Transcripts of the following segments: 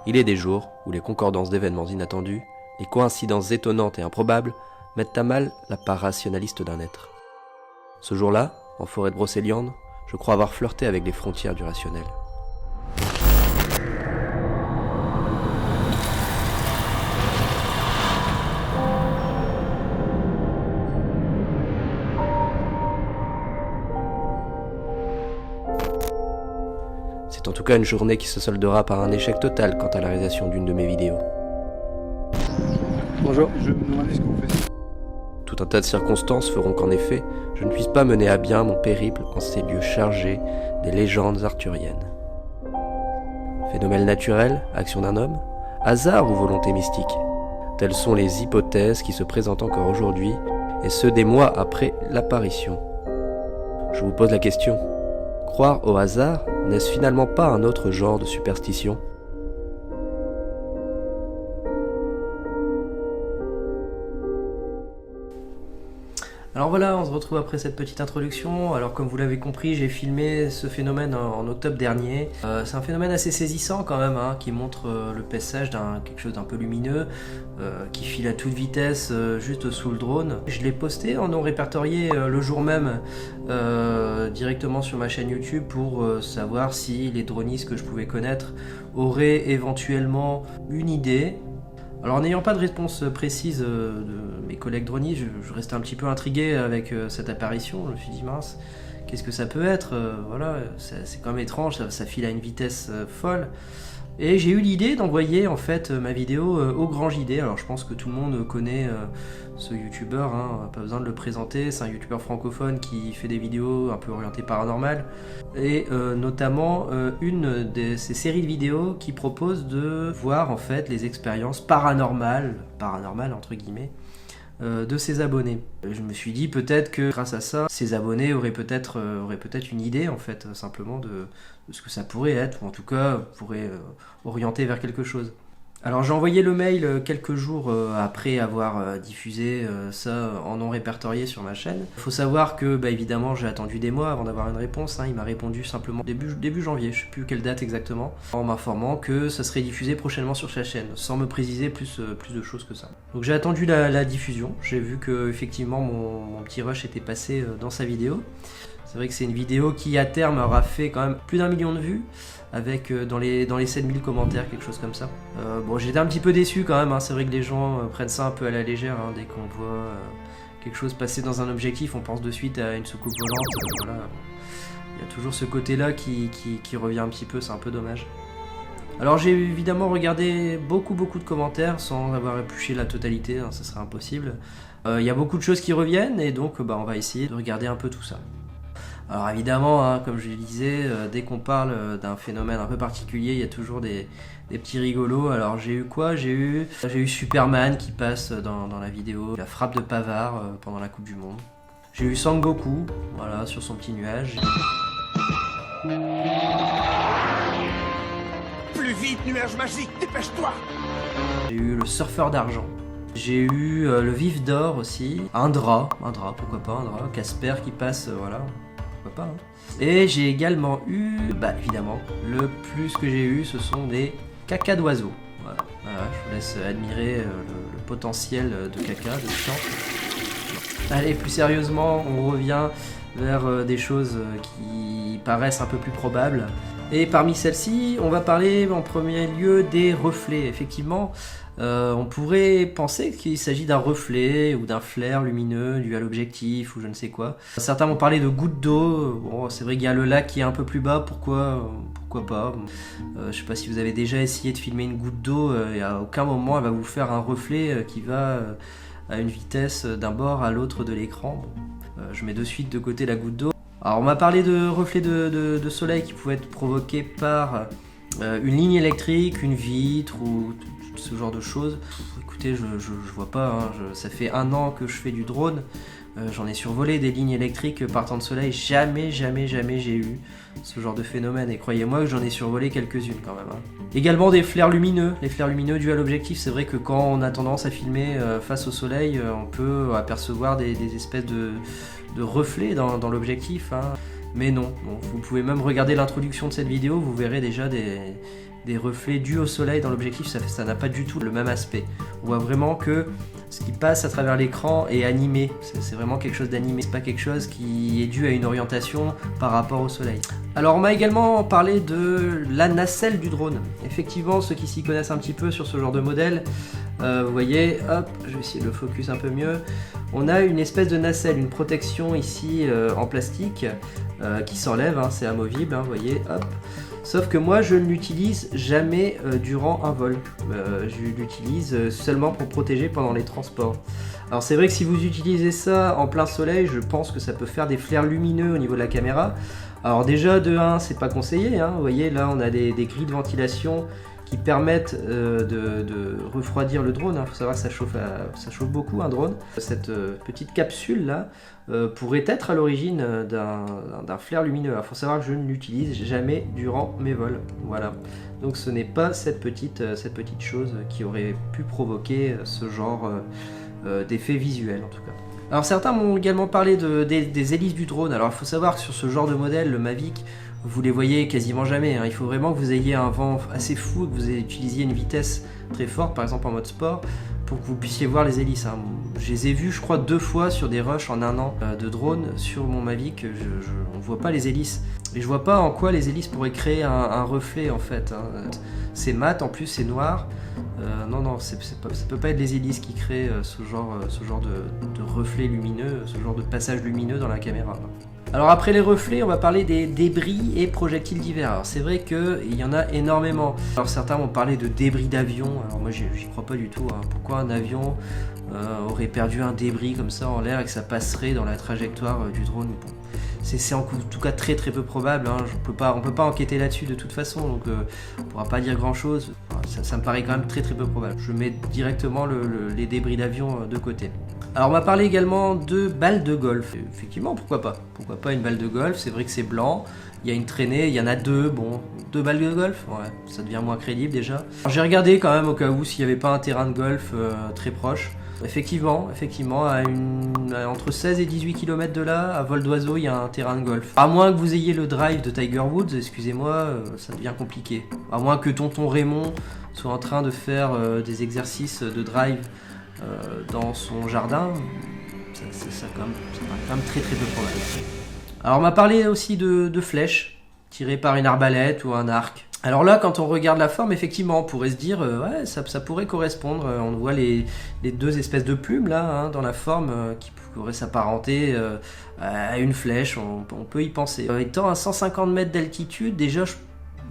Il est des jours où les concordances d'événements inattendus, les coïncidences étonnantes et improbables mettent à mal la part rationaliste d'un être. Ce jour-là, en forêt de Brocéliande, je crois avoir flirté avec les frontières du rationnel. C'est en tout cas une journée qui se soldera par un échec total quant à la réalisation d'une de mes vidéos. Bonjour, je me demandais ce que vous faisiez. Tout un tas de circonstances feront qu'en effet, je ne puisse pas mener à bien mon périple en ces lieux chargés des légendes arthuriennes. Phénomène naturel, action d'un homme, hasard ou volonté mystique? Telles sont les hypothèses qui se présentent encore aujourd'hui, et ce des mois après l'apparition. Je vous pose la question. Croire au hasard, n'est-ce finalement pas un autre genre de superstition ? Alors voilà, on se retrouve après cette petite introduction. Alors comme vous l'avez compris, j'ai filmé ce phénomène en octobre dernier. C'est un phénomène assez saisissant quand même, qui montre le paysage d'un quelque chose d'un peu lumineux, qui file à toute vitesse juste sous le drone. Je l'ai posté en non répertorié le jour même directement sur ma chaîne YouTube pour savoir si les dronistes que je pouvais connaître auraient éventuellement une idée. Alors, n'ayant pas de réponse précise de mes collègues dronistes, je restais un petit peu intrigué avec cette apparition. Je me suis dit, mince, qu'est-ce que ça peut être? Voilà, c'est quand même étrange, ça file à une vitesse folle. Et j'ai eu l'idée d'envoyer en fait ma vidéo au Grand JD. Alors je pense que tout le monde connaît ce youtubeur, pas besoin de le présenter. C'est un youtubeur francophone qui fait des vidéos un peu orientées paranormales. Et notamment une de ces séries de vidéos qui propose de voir en fait les expériences paranormales entre guillemets, de ses abonnés. Je me suis dit peut-être que grâce à ça, ses abonnés auraient peut-être une idée en fait simplement de ce que ça pourrait être, ou en tout cas pourrait orienter vers quelque chose. Alors j'ai envoyé le mail quelques jours après avoir diffusé ça en non répertorié sur ma chaîne. Il faut savoir que évidemment j'ai attendu des mois avant d'avoir une réponse. Il m'a répondu simplement début janvier, je ne sais plus quelle date exactement, en m'informant que ça serait diffusé prochainement sur sa chaîne, sans me préciser plus de choses que ça. Donc j'ai attendu la diffusion, j'ai vu que effectivement mon petit rush était passé dans sa vidéo. C'est vrai que c'est une vidéo qui à terme aura fait quand même plus d'1 million de vues, avec dans les 7000 commentaires, quelque chose comme ça. Bon, j'étais un petit peu déçu quand même, c'est vrai que les gens prennent ça un peu à la légère, dès qu'on voit quelque chose passer dans un objectif, on pense de suite à une soucoupe volante, voilà. Il y a toujours ce côté-là qui revient un petit peu, c'est un peu dommage. Alors j'ai évidemment regardé beaucoup de commentaires sans avoir épluché la totalité, ça serait impossible. Il y a beaucoup de choses qui reviennent et donc on va essayer de regarder un peu tout ça. Alors évidemment, comme je le disais, dès qu'on parle d'un phénomène un peu particulier, il y a toujours des petits rigolos. Alors j'ai eu quoi? J'ai eu Superman qui passe dans la vidéo, la frappe de Pavard pendant la Coupe du Monde. J'ai eu Sangoku, voilà, sur son petit nuage. Plus vite, nuage magique, dépêche-toi! J'ai eu le surfeur d'argent. J'ai eu le vif d'or aussi. Un drap, pourquoi pas un drap. Casper qui passe, voilà. Pas, Et j'ai également eu, évidemment, le plus que j'ai eu, ce sont des caca d'oiseaux. Voilà, je vous laisse admirer le potentiel de caca, de chant. Allez, plus sérieusement, on revient vers des choses qui paraissent un peu plus probables. Et parmi celles-ci, on va parler en premier lieu des reflets. Effectivement, on pourrait penser qu'il s'agit d'un reflet ou d'un flair lumineux dû à l'objectif ou je ne sais quoi. Certains vont parler de gouttes d'eau. Bon, c'est vrai qu'il y a le lac qui est un peu plus bas, pourquoi pas. Je sais pas si vous avez déjà essayé de filmer une goutte d'eau, et à aucun moment elle va vous faire un reflet qui va à une vitesse d'un bord à l'autre de l'écran. Je mets de suite de côté la goutte d'eau. Alors on m'a parlé de reflets de soleil qui pouvaient être provoqués par une ligne électrique, une vitre ou ce genre de choses. Écoutez, je vois pas, ça fait 1 an que je fais du drone, j'en ai survolé des lignes électriques partant de soleil, jamais j'ai eu ce genre de phénomène, et croyez-moi que j'en ai survolé quelques-unes quand même. Également des flares lumineux, les flares lumineux dus à l'objectif, c'est vrai que quand on a tendance à filmer face au soleil, on peut apercevoir des espèces de reflets dans l'objectif, Mais non, vous pouvez même regarder l'introduction de cette vidéo, vous verrez déjà des des reflets dus au soleil dans l'objectif, ça n'a pas du tout le même aspect. On voit vraiment que ce qui passe à travers l'écran est animé, c'est vraiment quelque chose d'animé, c'est pas quelque chose qui est dû à une orientation par rapport au soleil. Alors on m'a également parlé de la nacelle du drone. Effectivement, ceux qui s'y connaissent un petit peu sur ce genre de modèle, vous voyez, hop, je vais essayer de le focus un peu mieux. On a une espèce de nacelle, une protection ici en plastique qui s'enlève, hein, c'est amovible, hein, vous voyez, hop. Sauf que moi je ne l'utilise jamais durant un vol, je l'utilise seulement pour protéger pendant les transports. Alors c'est vrai que si vous utilisez ça en plein soleil, je pense que ça peut faire des flares lumineux au niveau de la caméra. Alors déjà de 1 c'est pas conseillé, hein. Vous voyez là on a des grilles de ventilation qui permettent de refroidir le drone. Il faut savoir que ça chauffe beaucoup un drone. Cette petite capsule là pourrait être à l'origine d'un flare lumineux. Il faut savoir que je ne l'utilise jamais durant mes vols. Voilà. Donc ce n'est pas cette petite chose qui aurait pu provoquer ce genre d'effet visuel en tout cas. Alors certains m'ont également parlé des hélices du drone. Alors il faut savoir que sur ce genre de modèle, le Mavic, vous les voyez quasiment jamais, hein. Il faut vraiment que vous ayez un vent assez fou, que vous utilisiez une vitesse très forte, par exemple en mode sport, pour que vous puissiez voir les hélices, hein. Je les ai vus je crois 2 fois sur des rushs en 1 an de drone sur mon Mavic, on ne voit pas les hélices. Et je vois pas en quoi les hélices pourraient créer un reflet en fait, hein. C'est mat, en plus c'est noir. Non, ça peut pas être les hélices qui créent ce genre de reflet lumineux, ce genre de passage lumineux dans la caméra. Alors après les reflets, on va parler des débris et projectiles divers. Alors c'est vrai qu'il y en a énormément. Alors certains vont parler de débris d'avion. Alors moi j'y crois pas du tout, hein. Pourquoi un avion aurait perdu un débris comme ça en l'air et que ça passerait dans la trajectoire du drone? Bon. C'est en tout cas très peu probable, hein. On peut pas enquêter là-dessus de toute façon, donc on pourra pas dire grand chose. Ça me paraît quand même très peu probable. Je mets directement les débris d'avion de côté. Alors on m'a parlé également de balles de golf. Effectivement, pourquoi pas une balle de golf, c'est vrai que c'est blanc, il y a une traînée, il y en a 2, bon, 2 balles de golf, ouais, ça devient moins crédible déjà. J'ai regardé quand même au cas où s'il n'y avait pas un terrain de golf très proche. Effectivement, entre 16 et 18 km de là, à vol d'oiseau, il y a un terrain de golf. À moins que vous ayez le drive de Tiger Woods, excusez-moi, ça devient compliqué. À moins que tonton Raymond soit en train de faire des exercices de drive dans son jardin, ça paraît quand même très peu probable. Alors on m'a parlé aussi de flèches tirées par une arbalète ou un arc. Alors là, quand on regarde la forme, effectivement, on pourrait se dire, ouais, ça pourrait correspondre. On voit les 2 espèces de plumes là, hein, dans la forme, qui pourraient s'apparenter à une flèche. On peut y penser. Étant à 150 mètres d'altitude, déjà,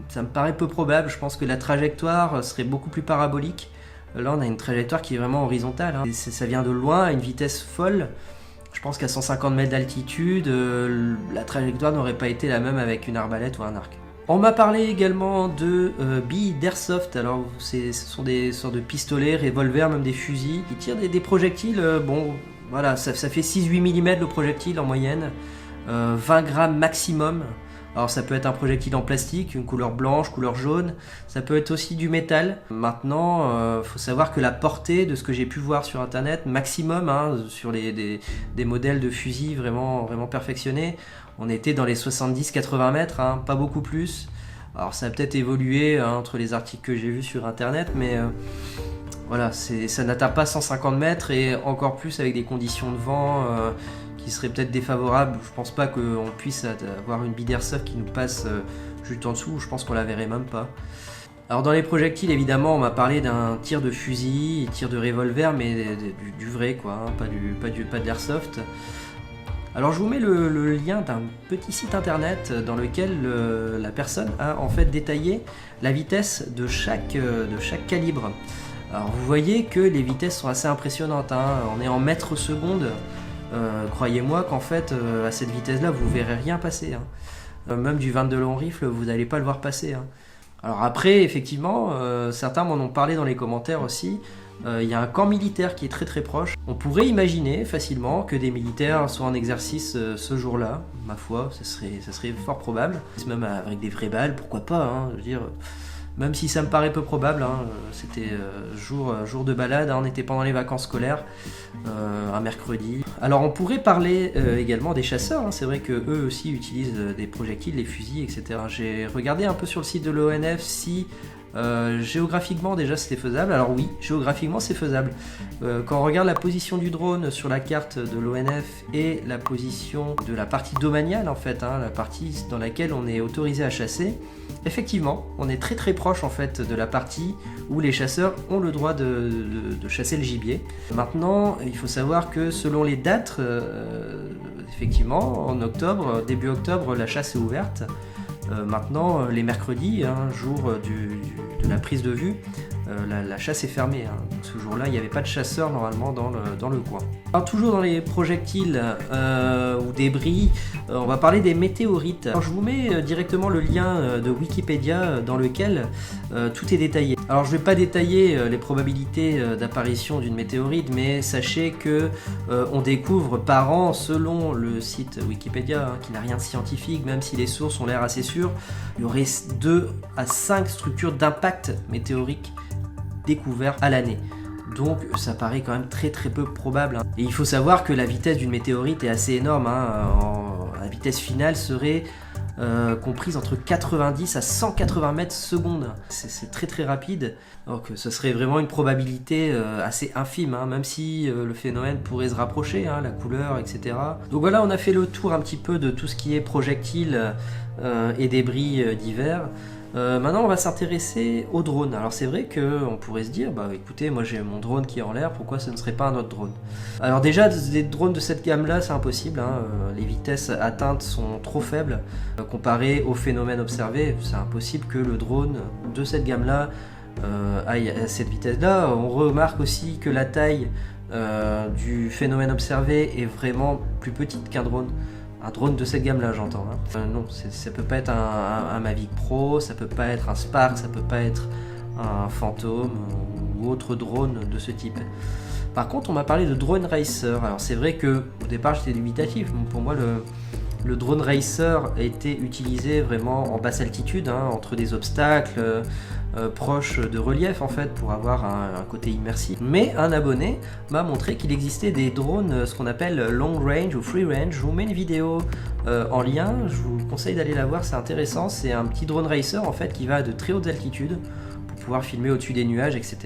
ça me paraît peu probable. Je pense que la trajectoire serait beaucoup plus parabolique. Là, on a une trajectoire qui est vraiment horizontale, hein. Ça vient de loin, à une vitesse folle. Je pense qu'à 150 mètres d'altitude, la trajectoire n'aurait pas été la même avec une arbalète ou un arc. On m'a parlé également de billes d'airsoft. Alors ce sont des sortes de pistolets, revolvers, même des fusils qui tirent des projectiles. Bon, voilà, ça fait 6-8 mm le projectile en moyenne, 20 grammes maximum. Alors ça peut être un projectile en plastique, une couleur blanche, couleur jaune, ça peut être aussi du métal. Maintenant, faut savoir que la portée de ce que j'ai pu voir sur internet, maximum, hein, sur des modèles de fusils vraiment perfectionnés, on était dans les 70-80 mètres, hein, pas beaucoup plus. Alors ça a peut-être évolué hein, entre les articles que j'ai vus sur internet, mais voilà, ça n'atteint pas 150 mètres et encore plus avec des conditions de vent qui seraient peut-être défavorables. Je pense pas qu'on puisse avoir une bille d'airsoft qui nous passe juste en dessous, je pense qu'on la verrait même pas. Alors dans les projectiles, évidemment, on m'a parlé d'un tir de fusil, tir de revolver, mais du vrai quoi, hein, pas de l'airsoft. Alors je vous mets le lien d'un petit site internet dans lequel la personne a en fait détaillé la vitesse de chaque calibre. Alors vous voyez que les vitesses sont assez impressionnantes, hein. On est en mètres secondes. Croyez-moi qu'en fait à cette vitesse là vous verrez rien passer, hein. Même du 22 long rifle vous n'allez pas le voir passer, hein. Alors après effectivement certains m'en ont parlé dans les commentaires aussi. Il y a un camp militaire qui est très proche. On pourrait imaginer facilement que des militaires soient en exercice ce jour-là. Ma foi, ça serait fort probable. Même avec des vraies balles, pourquoi pas, hein, je veux dire, même si ça me paraît peu probable, hein, c'était jour de balade, hein, on était pendant les vacances scolaires, un mercredi. Alors on pourrait parler également des chasseurs, hein, c'est vrai qu'eux aussi utilisent des projectiles, des fusils, etc. J'ai regardé un peu sur le site de l'ONF si Géographiquement déjà c'était faisable. Alors oui, géographiquement c'est faisable. Quand on regarde la position du drone sur la carte de l'ONF et la position de la partie domaniale en fait, la partie dans laquelle on est autorisé à chasser, effectivement on est très très proche en fait de la partie où les chasseurs ont le droit de chasser le gibier. Maintenant il faut savoir que selon les dates, effectivement en octobre, début octobre la chasse est ouverte. Maintenant, les mercredis, jour de la prise de vue, la chasse est fermée. Donc, ce jour-là, il n'y avait pas de chasseurs normalement dans le coin. Alors, toujours dans les projectiles ou débris, on va parler des météorites. Alors, je vous mets directement le lien de Wikipédia dans lequel tout est détaillé. Alors, je ne vais pas détailler les probabilités d'apparition d'une météorite, mais sachez que on découvre par an, selon le site Wikipédia, qui n'a rien de scientifique, même si les sources ont l'air assez sûres, il y aurait 2 à 5 structures d'impact météorique découvertes à l'année. Donc ça paraît quand même très très peu probable. Et il faut savoir que la vitesse d'une météorite est assez énorme. La vitesse finale serait comprise entre 90 à 180 mètres secondes. C'est très très rapide. Donc ce serait vraiment une probabilité assez infime, même si le phénomène pourrait se rapprocher, la couleur, etc. Donc voilà, on a fait le tour un petit peu de tout ce qui est projectiles et débris divers. Maintenant on va s'intéresser aux drones. Alors c'est vrai qu'on pourrait se dire, écoutez, moi j'ai mon drone qui est en l'air, pourquoi ce ne serait pas un autre drone? Alors déjà, des drones de cette gamme là c'est impossible, les vitesses atteintes sont trop faibles comparé au phénomène observé. C'est impossible que le drone de cette gamme là aille à cette vitesse là. On remarque aussi que la taille du phénomène observé est vraiment plus petite qu'un drone. Un drone de cette gamme-là, j'entends. Non, ça peut pas être un Mavic Pro, ça peut pas être un Spark, ça peut pas être un Phantom ou autre drone de ce type. Par contre, on m'a parlé de Drone Racer. Alors c'est vrai que au départ j'étais dubitatif. Pour moi, le Drone Racer a été utilisé vraiment en basse altitude, entre des obstacles, proches de relief en fait, pour avoir un côté immersif. Mais un abonné m'a montré qu'il existait des drones, ce qu'on appelle long range ou free range. Je vous mets une vidéo en lien, je vous conseille d'aller la voir, c'est intéressant. C'est un petit drone racer en fait qui va à de très hautes altitudes pour pouvoir filmer au-dessus des nuages, etc.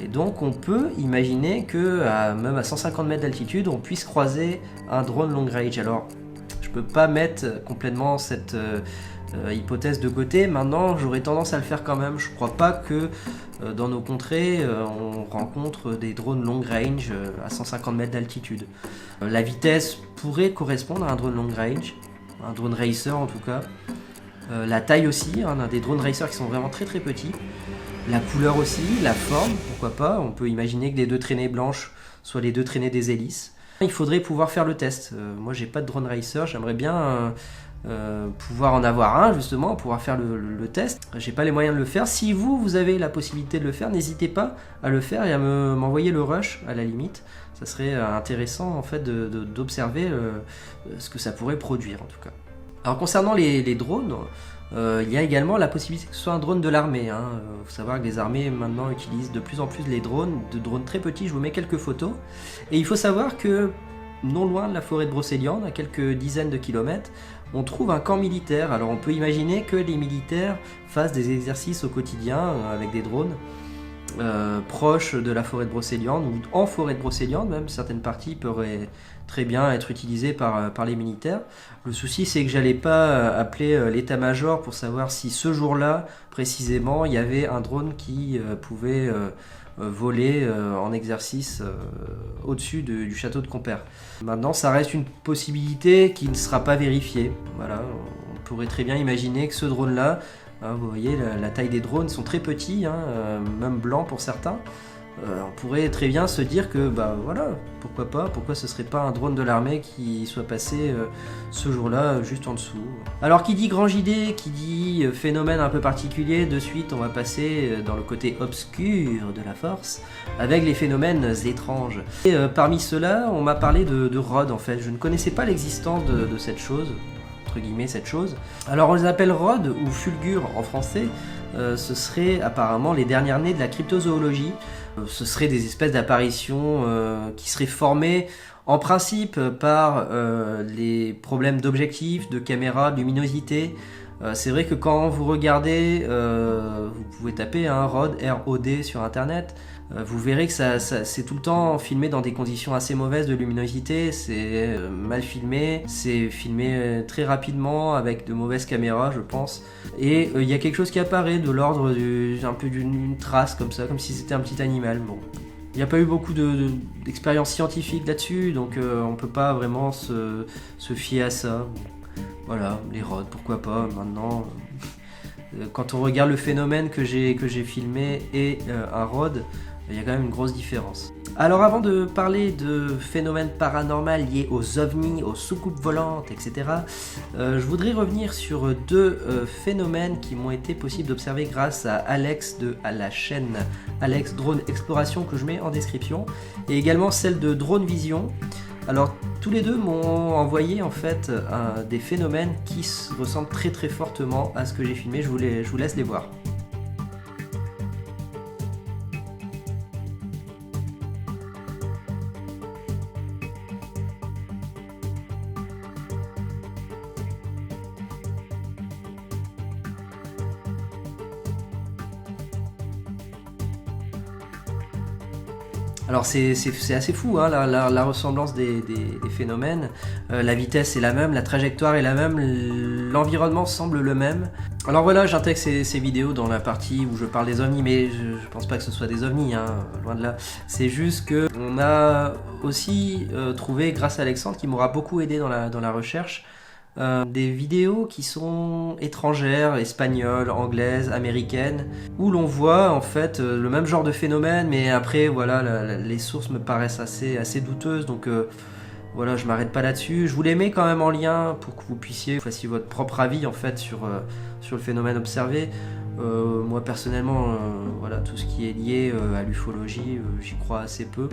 Et donc on peut imaginer que même à 150 mètres d'altitude, on puisse croiser un drone long range. Alors je peux pas mettre complètement cette hypothèse de côté. Maintenant, j'aurais tendance à le faire quand même. Je crois pas que dans nos contrées, on rencontre des drones long range à 150 mètres d'altitude. La vitesse pourrait correspondre à un drone long range, un drone racer en tout cas. La taille aussi, on a des drones racers qui sont vraiment très très petits. La couleur aussi, la forme, pourquoi pas. On peut imaginer que les 2 traînées blanches soient les 2 traînées des hélices. Il faudrait pouvoir faire le test. Moi j'ai pas de drone racer, j'aimerais bien pouvoir en avoir un justement, pouvoir faire le test. J'ai pas les moyens de le faire. Si vous avez la possibilité de le faire, n'hésitez pas à le faire et à m'envoyer le rush à la limite. Ça serait intéressant en fait d'observer ce que ça pourrait produire en tout cas. Alors concernant les drones, il y a également la possibilité que ce soit un drone de l'armée. Faut savoir que les armées maintenant utilisent de plus en plus les drones, de drones très petits. Je vous mets quelques photos. Et il faut savoir que non loin de la forêt de Brocéliande, à quelques dizaines de kilomètres, on trouve un camp militaire. Alors on peut imaginer que les militaires fassent des exercices au quotidien avec des drones proches de la forêt de Brocéliande ou en forêt de Brocéliande. Même certaines parties pourraient très bien être utilisées par les militaires. Le souci c'est que j'allais pas appeler l'état-major pour savoir si ce jour-là précisément il y avait un drone qui pouvait voler en exercice au-dessus du château de Compère. Maintenant ça reste une possibilité qui ne sera pas vérifiée. Voilà, on pourrait très bien imaginer que ce drone-là, vous voyez la taille des drones sont très petits, même blancs pour certains. On pourrait très bien se dire que voilà, pourquoi pas, pourquoi ce serait pas un drone de l'armée qui soit passé ce jour-là juste en dessous. Alors qui dit grand JD, qui dit phénomène un peu particulier, de suite on va passer dans le côté obscur de la force avec les phénomènes étranges. Et parmi ceux-là, on m'a parlé de ROD en fait. Je ne connaissais pas l'existence de cette chose, entre guillemets cette chose. Alors on les appelle ROD ou fulgures en français. Ce serait apparemment les dernières nées de la cryptozoologie. Ce seraient des espèces d'apparitions qui seraient formées en principe par les problèmes d'objectifs, de caméra, de luminosité, C'est vrai que quand vous regardez, vous pouvez taper un ROD, R-O-D sur internet, vous verrez que c'est tout le temps filmé dans des conditions assez mauvaises de luminosité, c'est mal filmé, c'est filmé très rapidement avec de mauvaises caméras je pense, et il y a quelque chose qui apparaît de l'ordre un peu d'une trace comme ça, comme si c'était un petit animal. Bon. Il n'y a pas eu beaucoup d'expériences scientifiques là-dessus, donc on peut pas vraiment se fier à ça. Voilà, les rods, pourquoi pas, maintenant. Quand on regarde le phénomène que j'ai filmé et un rod, il y a quand même une grosse différence. Alors avant de parler de phénomènes paranormaux liés aux ovnis, aux soucoupes volantes, etc., je voudrais revenir sur deux phénomènes qui m'ont été possibles d'observer grâce à Alex à la chaîne Alex Drone Exploration que je mets en description, et également celle de Drone Vision. Alors tous les deux m'ont envoyé en fait des phénomènes qui ressemblent très très fortement à ce que j'ai filmé, je vous laisse les voir. Alors c'est assez fou hein, la ressemblance des phénomènes, la vitesse est la même, la trajectoire est la même, l'environnement semble le même. Alors voilà, j'intègre ces vidéos dans la partie où je parle des ovnis, mais je pense pas que ce soit des ovnis, hein, loin de là. C'est juste que on a aussi trouvé, grâce à Alexandre, qui m'aura beaucoup aidé dans la recherche, des vidéos qui sont étrangères, espagnoles, anglaises, américaines, où l'on voit en fait le même genre de phénomène, mais après voilà, les sources me paraissent assez douteuses, donc voilà, je m'arrête pas là-dessus. Je vous les mets quand même en lien pour que vous fassiez votre propre avis en fait sur le phénomène observé. Moi personnellement, voilà, tout ce qui est lié à l'ufologie, j'y crois assez peu.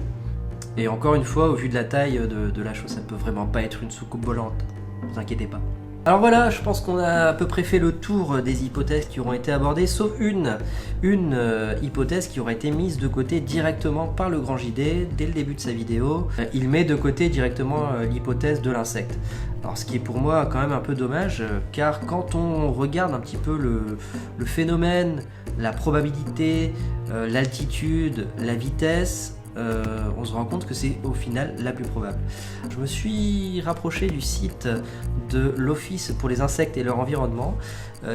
Et encore une fois, au vu de la taille de la chose, ça peut vraiment pas être une soucoupe volante. Ne vous inquiétez pas. Alors voilà, je pense qu'on a à peu près fait le tour des hypothèses qui auront été abordées, sauf une hypothèse qui aura été mise de côté directement par le Grand JD dès le début de sa vidéo. Il met de côté directement l'hypothèse de l'insecte. Alors ce qui est pour moi quand même un peu dommage, car quand on regarde un petit peu le phénomène, la probabilité, l'altitude, la vitesse, on se rend compte que c'est au final la plus probable. Je me suis rapproché du site de l'Office pour les insectes et leur environnement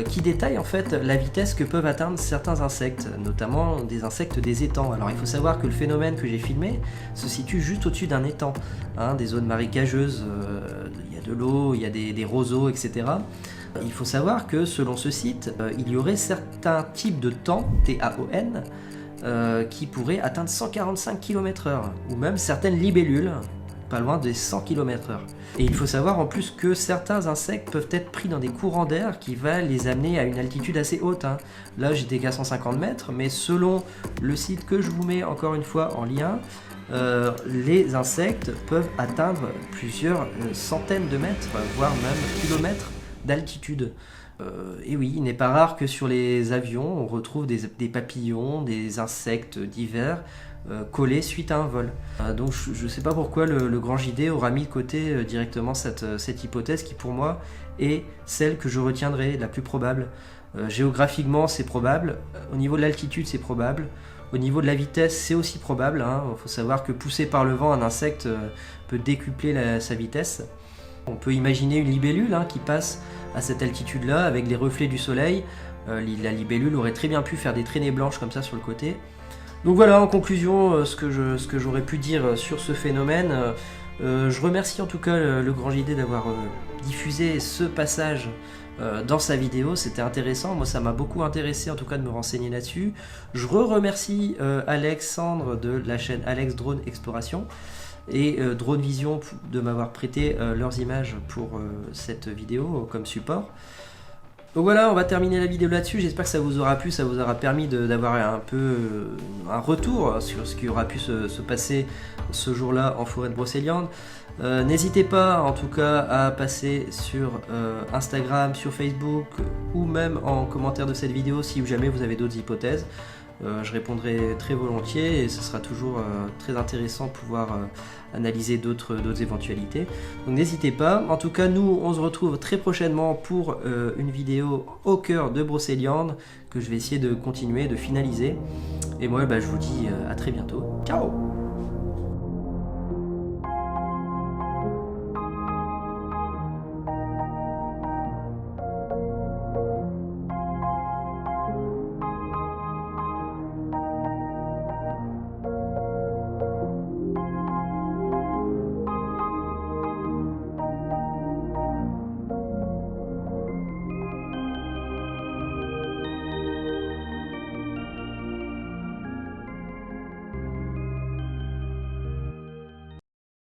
qui détaille en fait la vitesse que peuvent atteindre certains insectes, notamment des insectes des étangs. Alors il faut savoir que le phénomène que j'ai filmé se situe juste au-dessus d'un étang, hein, des zones marécageuses, il y a de l'eau, il y a des roseaux, etc. Il faut savoir que selon ce site, il y aurait certains types de temps, TAON, qui pourraient atteindre 145 km/h, ou même certaines libellules, pas loin des 100 km/h. Et il faut savoir en plus que certains insectes peuvent être pris dans des courants d'air qui va les amener à une altitude assez haute, hein. Là j'étais qu'à 150 mètres, mais selon le site que je vous mets encore une fois en lien, les insectes peuvent atteindre plusieurs centaines de mètres, voire même kilomètres d'altitude. Et oui, il n'est pas rare que sur les avions, on retrouve des papillons, des insectes divers collés suite à un vol. Donc je ne sais pas pourquoi le Grand JD aura mis de côté directement cette hypothèse qui pour moi est celle que je retiendrai, la plus probable. Géographiquement c'est probable, au niveau de l'altitude c'est probable, au niveau de la vitesse c'est aussi probable, hein. Il faut savoir que poussé par le vent, un insecte peut décupler sa vitesse. On peut imaginer une libellule hein, qui passe à cette altitude-là avec les reflets du soleil. La libellule aurait très bien pu faire des traînées blanches comme ça sur le côté. Donc voilà, en conclusion, ce que j'aurais pu dire sur ce phénomène. Je remercie en tout cas le Grand JD d'avoir diffusé ce passage dans sa vidéo, c'était intéressant, moi ça m'a beaucoup intéressé en tout cas de me renseigner là-dessus. Je remercie Alexandre de la chaîne Alex Drone Exploration et Drone Vision de m'avoir prêté leurs images pour cette vidéo comme support. Donc voilà, on va terminer la vidéo là-dessus, j'espère que ça vous aura plu, ça vous aura permis d'avoir un peu un retour sur ce qui aura pu se passer ce jour-là en forêt de Brocéliande. N'hésitez pas en tout cas à passer sur Instagram, sur Facebook ou même en commentaire de cette vidéo si jamais vous avez d'autres hypothèses. je répondrai très volontiers et ce sera toujours très intéressant de pouvoir analyser d'autres éventualités. Donc n'hésitez pas. En tout cas, nous, on se retrouve très prochainement pour une vidéo au cœur de Brocéliande que je vais essayer de continuer, de finaliser. Et moi, je vous dis à très bientôt. Ciao!